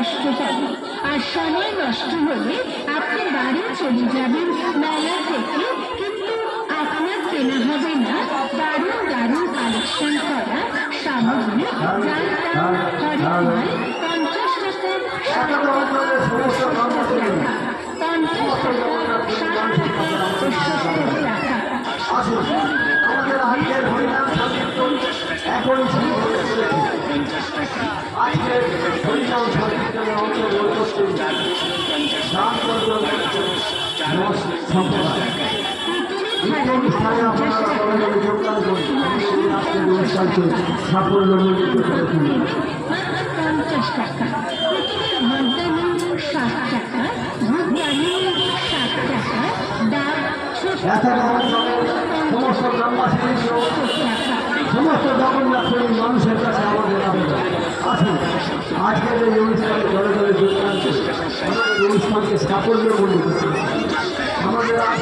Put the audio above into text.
নষ্ট হবে, আর সময় নষ্ট হলে আপনি বাড়ি চলে যাবেন মেলা থেকে, কিন্তু আপনার কেনা হবে না দারুণ দারুণ কালেকশন করা সামগ্রী, যার দাম হরেক মাল 50 টাকা, 60 টাকা, 65 টাকা, 50 টাকা, 60 টাকা ও 70 টাকা। আমাদের আজকের হরিনাম সংকীর্তন এখনই শুরু হতে চলেছে। আজকের হরিনাম সংকীর্তনের অন্তর্গত সাফল্য পঞ্চাশ টাকা, ভুট্টানি 60 টাকা, ভুট্টানি 60 টাকা, ডাব সমস্ত গ্রামবাসী সমস্ত জগন্নাথের মানুষের কাছে আমাদের আবেদন, আসুন আজকের এই অনুষ্ঠানে দলে দলে যোগদান করে আমাদের অনুষ্ঠানকে সাফল্য মনে করতে আমাদের আজকে